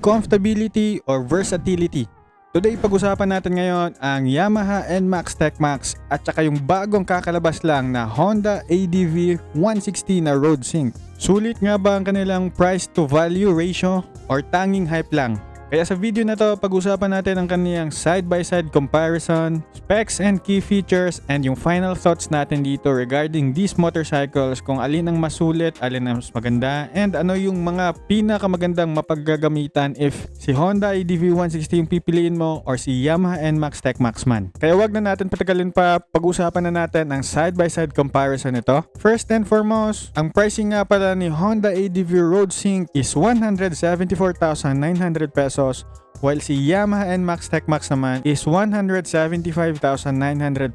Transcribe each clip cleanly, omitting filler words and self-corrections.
comfortability, or versatility. Today, pag-usapan natin ngayon ang Yamaha NMAX TechMax at saka yung bagong kakalabas lang na Honda ADV 160 na road sync. Sulit nga ba ang kanilang price to value ratio or tanging hype lang? Kaya sa video na to, pag-usapan natin ang kaniyang side-by-side comparison, specs and key features, and yung final thoughts natin dito regarding these motorcycles, kung alin ang mas sulit, alin ang mas maganda, and ano yung mga pinakamagandang mapaggagamitan if si Honda ADV 160 yung pipiliin mo or si Yamaha NMAX TechMax man. Kaya wag na natin patagalin pa, pag-usapan na natin ang side-by-side comparison nito. First and foremost, ang pricing nga pala ni Honda ADV Road Sync is 174,900 pesos, while si Yamaha NMAX TechMax naman is 175,900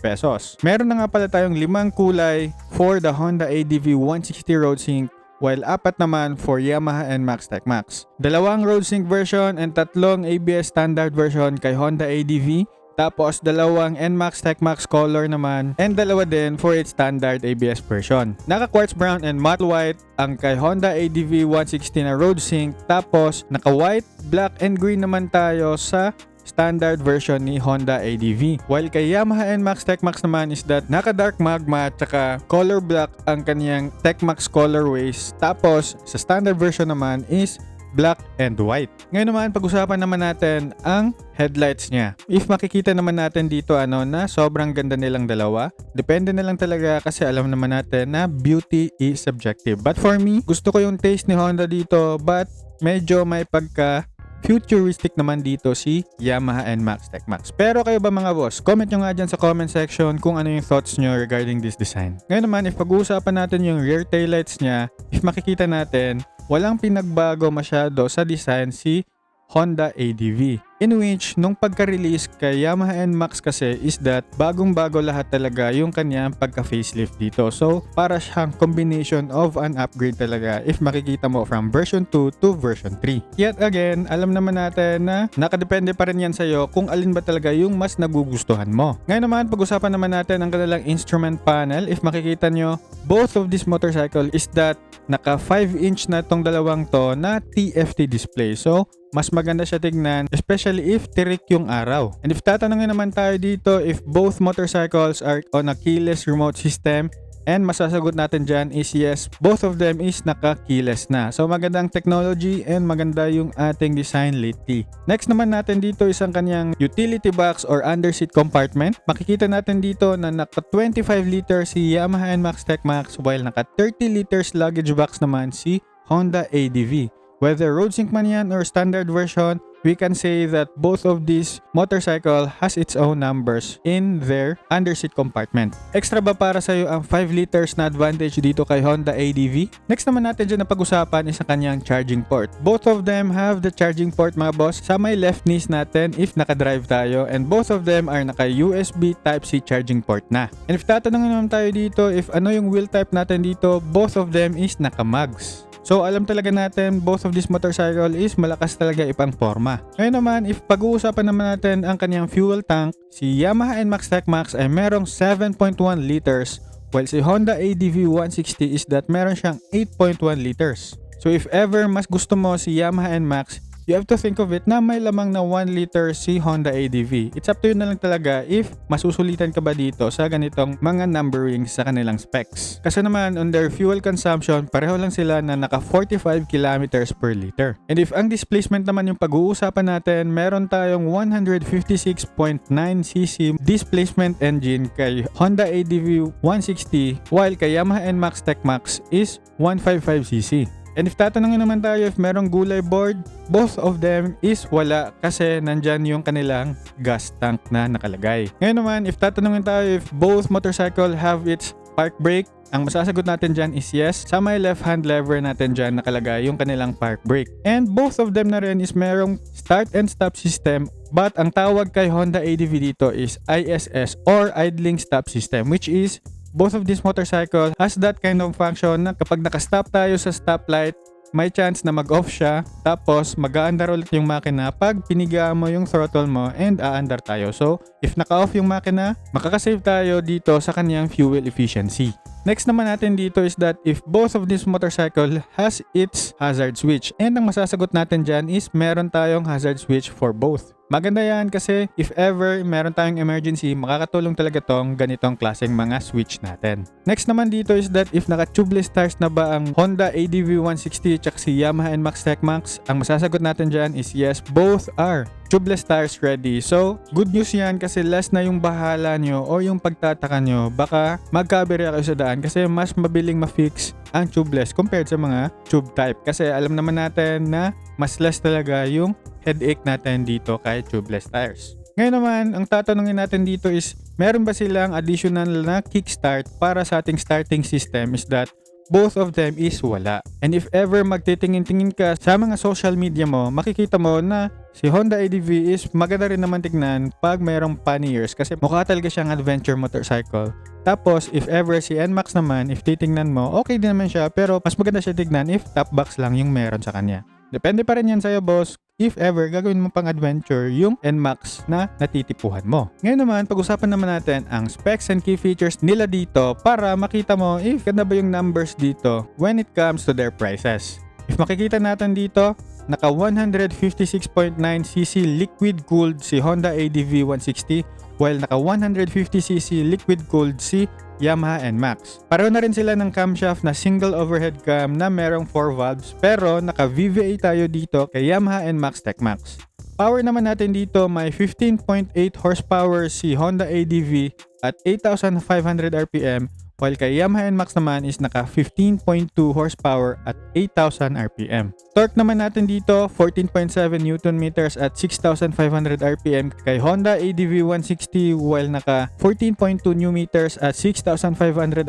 pesos. Meron na nga pala tayong 5 kulay for the Honda ADV 160 Road Sync, while 4 naman for Yamaha NMAX TechMax. 2 Road Sync version and 3 ABS standard version kay Honda ADV. Tapos 2 NMAX TechMax color naman and 2 din for its standard ABS version. Naka quartz brown and matte white ang kay Honda ADV 160 na road sync. Tapos naka white, black and green naman tayo sa standard version ni Honda ADV. While kay Yamaha NMAX TechMax naman is that naka dark magma at saka color black ang kaniyang TechMax colorways. Tapos sa standard version naman is black and white. Ngayon naman, pag-usapan naman natin ang headlights niya. If makikita naman natin dito na sobrang ganda nilang dalawa. Depende na lang talaga kasi alam naman natin na beauty is subjective. But for me, gusto ko yung taste ni Honda dito, but medyo may pagka futuristic naman dito si Yamaha NMAX TechMax. Pero kayo ba mga boss? Comment nyo nga dyan sa comment section kung ano yung thoughts nyo regarding this design. Ngayon naman, if pag-uusapan natin yung rear taillights niya, if makikita natin, walang pinagbago masyado sa design si Honda ADV. In which, nung pagka-release kay Yamaha NMAX kasi is that bagong-bago lahat talaga yung kanyang pagka-facelift dito. So, para siyang combination of an upgrade talaga if makikita mo from version 2 to version 3. Yet again, alam naman natin na nakadepende pa rin yan sa'yo kung alin ba talaga yung mas nagugustuhan mo. Ngayon naman, pag-usapan naman natin ang kanilang instrument panel. If makikita nyo, both of this motorcycle is that naka 5-inch na tong dalawang to na TFT display. So, mas maganda siya tignan, especially if tirik yung araw. And if tatanungin naman tayo dito if both motorcycles are on a keyless remote system, and masasagot natin dyan is yes, both of them is naka-keyless na. So magandang technology and maganda yung ating design lately. Next naman natin dito isang kanyang utility box or underseat compartment. Makikita natin dito na naka 25 liters si Yamaha NMAX TechMax while naka 30 liters luggage box naman si Honda ADV. Whether road sync man yan or standard version, we can say that both of these motorcycle has its own numbers in their underseat compartment. Extra ba para sa'yo ang 5 liters na advantage dito kay Honda ADV? Next naman natin dyan na pag-usapan is ang kanyang charging port. Both of them have the charging port mga boss sa may left knees natin if nakadrive tayo, and both of them are naka USB Type-C charging port na. And if tatanungin naman tayo dito if ano yung wheel type natin dito, both of them is naka mugs. So alam talaga natin both of this motorcycle is malakas talaga ipang forma. Ngayon naman, if pag-uusapan naman natin ang kanyang fuel tank, si Yamaha NMAX TechMax ay merong 7.1 liters while si Honda ADV 160 is that meron siyang 8.1 liters. So if ever mas gusto mo si Yamaha NMAX, you have to think of it na may lamang na 1 liter si Honda ADV. It's up to you na lang talaga if masusulitan ka ba dito sa ganitong mga numberings sa kanilang specs. Kasi naman, on their fuel consumption, pareho lang sila na naka 45 kilometers per liter. And if ang displacement naman yung pag-uusapan natin, meron tayong 156.9cc displacement engine kay Honda ADV 160 while kay Yamaha NMAX TechMax is 155cc. And if tatanungin naman tayo if merong gulay board, both of them is wala kasi nandyan yung kanilang gas tank na nakalagay. Ngayon naman, if tatanungin tayo if both motorcycle have its park brake, ang masasagot natin dyan is yes. Sa may left hand lever natin dyan nakalagay yung kanilang park brake. And both of them na rin is merong start and stop system, but ang tawag kay Honda ADV dito is ISS or idling stop system, which is both of this motorcycle has that kind of function na kapag nakastop tayo sa stoplight, may chance na mag-off siya, tapos mag-aandar ulit yung makina pag pinigaan mo yung throttle mo and aandar tayo. So, if naka-off yung makina, makakasave tayo dito sa kanyang fuel efficiency. Next naman natin dito is that if both of this motorcycle has its hazard switch, and ang masasagot natin dyan is meron tayong hazard switch for both. Maganda yan kasi if ever meron tayong emergency, makakatulong talaga tong ganitong klaseng mga switch natin. Next naman dito is that if naka-tubeless tires na ba ang Honda ADV 160 at si Yamaha NMAX TechMax, ang masasagot natin dyan is yes, both are tubeless tires ready. So, good news yan kasi less na yung bahala nyo o yung pagtataka nyo. Baka magkabirya kayo sa daan kasi mas mabiling ma-fix ang tubeless compared sa mga tube type. Kasi alam naman natin na mas less talaga yung headache natin dito kahit tubeless tires. Ngayon naman, ang tatanungin natin dito is, meron ba silang additional na kickstart para sa ating starting system? Is that both of them is wala. And if ever magtitingin-tingin ka sa mga social media mo, makikita mo na si Honda ADV is maganda rin naman tignan pag mayroong panniers kasi mukha talaga siyang adventure motorcycle. Tapos, if ever si NMAX naman, if titingnan mo, okay din naman siya pero mas maganda siya tignan if top box lang yung meron sa kanya. Depende pa rin yan sa'yo, boss. If ever, gagawin mo pang adventure yung NMAX na natitipuhan mo. Ngayon naman, pag-usapan naman natin ang specs and key features nila dito para makita mo if ganda ba yung numbers dito when it comes to their prices. If makikita natin dito, naka 156.9cc liquid-cooled si Honda ADV 160 while naka 150cc liquid-cooled si Yamaha NMAX. Pareho na rin sila ng camshaft na single overhead cam na merong 4 valves pero naka VVA tayo dito kay Yamaha NMAX TechMax. Power naman natin dito may 15.8 horsepower si Honda ADV at 8,500 RPM while kay Yamaha NMAX naman is naka 15.2 horsepower at 8,000 RPM. Torque naman natin dito 14.7 Nm at 6,500 RPM kay Honda ADV 160 while naka 14.2 Nm at 6,500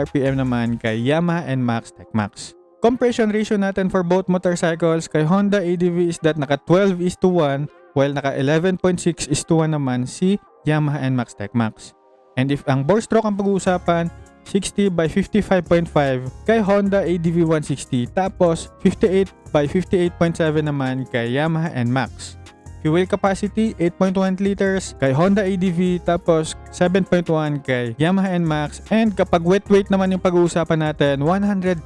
RPM naman kay Yamaha NMAX TechMax. Compression ratio natin for both motorcycles kay Honda ADV is that naka 12:1 while naka 11.6:1 naman si Yamaha NMAX TechMax. And if ang bore stroke ang pag-uusapan, 60 by 55.5 kay Honda ADV 160 tapos 58 by 58.7 naman kay Yamaha NMAX. Fuel capacity 8.1 liters kay Honda ADV tapos 7.1 kay Yamaha NMAX, and kapag wet weight naman yung pag-uusapan natin 134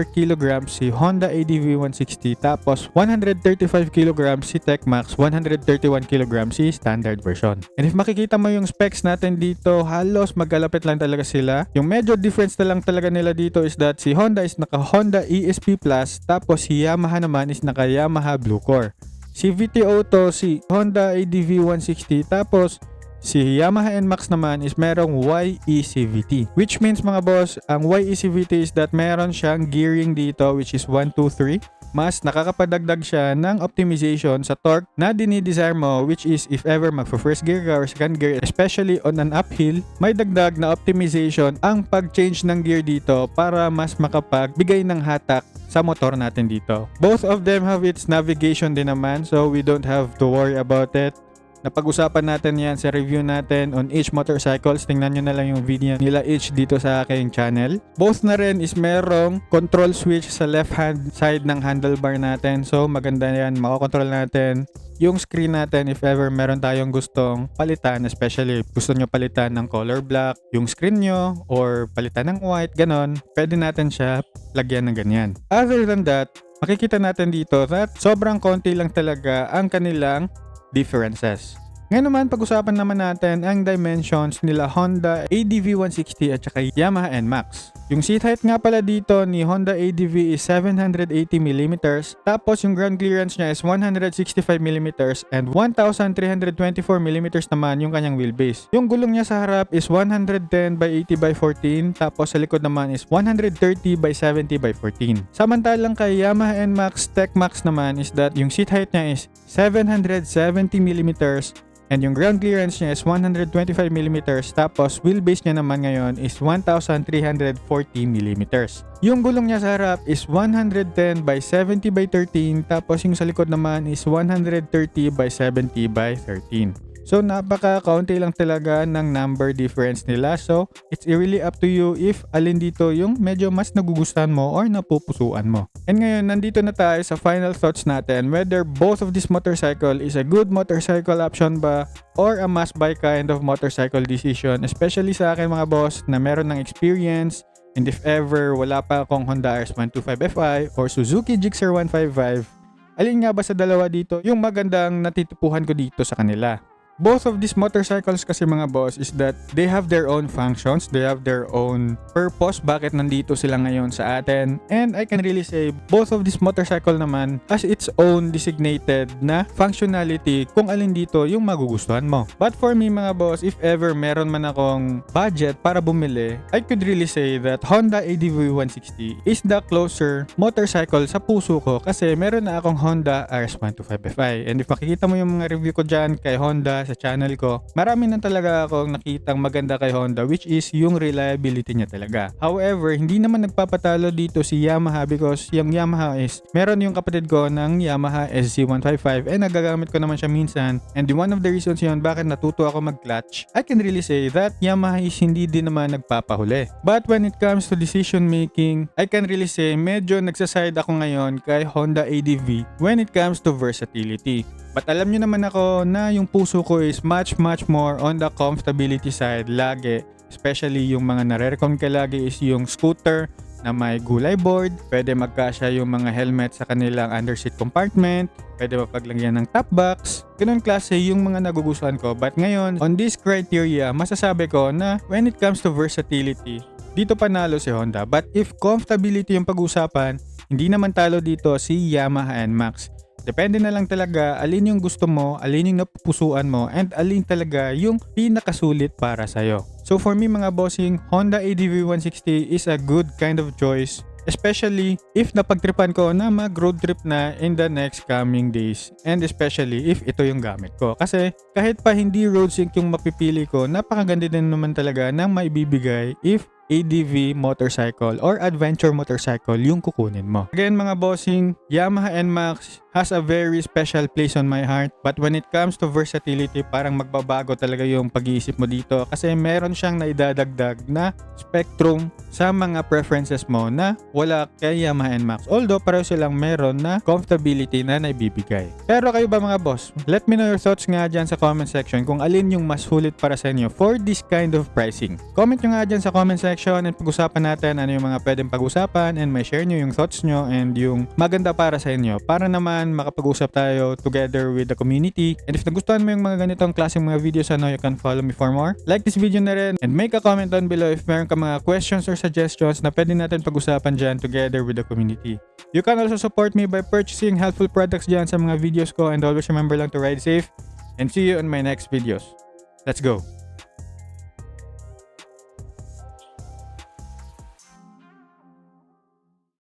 kg si Honda ADV 160 tapos 135 kg si TechMax, 131 kg si standard version. And if makikita mo yung specs natin dito, halos magkalapit lang talaga sila. Yung medyo difference na lang talaga nila dito is that si Honda is naka Honda ESP Plus tapos si Yamaha naman is naka Yamaha Blue Core. Si VT Auto, si Honda ADV 160, tapos si Yamaha NMAX naman is merong YECVT. Which means mga boss, ang YECVT is that meron siyang gearing dito which is 1, 2, 3. Mas nakakapadagdag siya ng optimization sa torque na dinidesire mo, which is if ever magfa-first gear ka or second gear, especially on an uphill, may dagdag na optimization ang pag-change ng gear dito para mas makapagbigay ng hatak sa motor natin dito. Both of them have its navigation din naman, so we don't have to worry about it. Napag-usapan natin yan sa review natin on each motorcycles. Tingnan nyo na lang yung video nila each dito sa aking channel. Both na rin is merong control switch sa left hand side ng handlebar natin. So maganda yan, makokontrol natin yung screen natin if ever meron tayong gustong palitan, especially gusto nyo palitan ng color black yung screen nyo or palitan ng white, ganon, pwede natin siya lagyan ng ganyan. Other than that, makikita natin dito that sobrang konti lang talaga ang kanilang differences. Ngayon naman, pag-usapan naman natin ang dimensions nila Honda ADV 160 at saka Yamaha NMAX. Yung seat height nga pala dito ni Honda ADV is 780mm, tapos yung ground clearance niya is 165mm and 1324mm naman yung kanyang wheelbase. Yung gulong niya sa harap is 110 by 80 by 14, tapos sa likod naman is 130 by 70 by 14. Samantalang kay Yamaha NMAX TechMax naman is that yung seat height niya is 770mm and yung ground clearance niya is 125mm, tapos wheelbase niya naman ngayon is 1340mm. Yung gulong niya sa harap is 110 by 70 by 13, tapos yung sa likod naman is 130 by 70 by 13. So napaka-kaunti lang talaga ng number difference nila. So it's really up to you if alin dito yung medyo mas nagugustuhan mo or napupusuan mo. And ngayon, nandito na tayo sa final thoughts natin whether both of this motorcycle is a good motorcycle option ba or a must-buy kind of motorcycle decision, especially sa akin mga boss na meron ng experience. And if ever wala pa akong Honda RS125 Fi or Suzuki Gixxer 155, alin nga ba sa dalawa dito yung magandang natitipuhan ko dito sa kanila? Both of these motorcycles kasi mga boss is that they have their own functions, they have their own purpose bakit nandito sila ngayon sa atin. And I can really say both of this motorcycle naman has its own designated na functionality kung alin dito yung magugustuhan mo. But for me mga boss, if ever meron man akong budget para bumili, I could really say that Honda ADV 160 is the closer motorcycle sa puso ko kasi meron na akong Honda RS125 Fi. And if makikita mo yung mga review ko dyan kay Honda sa channel ko, marami na talaga akong nakitang maganda kay Honda, which is yung reliability niya talaga. However, hindi naman nagpapatalo dito si Yamaha because yung Yamaha is, meron yung kapatid ko ng Yamaha SZ155 and nagagamit ko naman siya minsan, and one of the reasons yun bakit natuto ako mag-clutch, I can really say that Yamaha is hindi din naman nagpapahuli. But when it comes to decision making, I can really say medyo nagsaside ako ngayon kay Honda ADV when it comes to versatility. But alam nyo naman ako na yung puso ko is much more on the comfortability side lagi. Especially yung mga nare-recommend ko lagi is yung scooter na may gulay board. Pwede magkasya yung mga helmet sa kanilang underseat compartment. Pwede mapaglagyan ng top box. Ganun klase yung mga nagugustuhan ko. But ngayon, on this criteria, masasabi ko na when it comes to versatility, dito panalo si Honda. But if comfortability yung pag-usapan, hindi naman talo dito si Yamaha NMAX. Depende na lang talaga alin yung gusto mo, alin yung napupusuan mo, and alin talaga yung pinakasulit para sa'yo. So for me mga bossing, Honda ADV 160 is a good kind of choice. Especially if napagtripan ko na mag-road trip na in the next coming days. And especially if ito yung gamit ko. Kasi kahit pa hindi road sync yung mapipili ko, napakaganda din naman talaga ng maibibigay if ADV motorcycle or adventure motorcycle yung kukunin mo. Again mga bossing, Yamaha NMAX has a very special place on my heart, but when it comes to versatility, parang magbabago talaga yung pag-iisip mo dito kasi meron siyang naidadagdag na spectrum sa mga preferences mo na wala kay Yamaha NMAX. Although pareho silang meron na comfortability na naibibigay. Pero kayo ba mga boss? Let me know your thoughts nga dyan sa comment section kung alin yung mas sulit para sa inyo for this kind of pricing. Comment nyo nga dyan sa comment section and pag-usapan natin ano yung mga pwedeng pag-usapan and may share nyo yung thoughts nyo and yung maganda para sa inyo para naman makapag-usap tayo together with the community. And if nagustuhan mo yung mga ganitong klaseng mga videos, you can follow me for more. Like this video na rin and make a comment down below if meron ka mga questions or suggestions na pwede natin pag-usapan dyan together with the community. You can also support me by purchasing helpful products dyan sa mga videos ko, and always remember lang to ride safe and see you on my next videos. Let's go!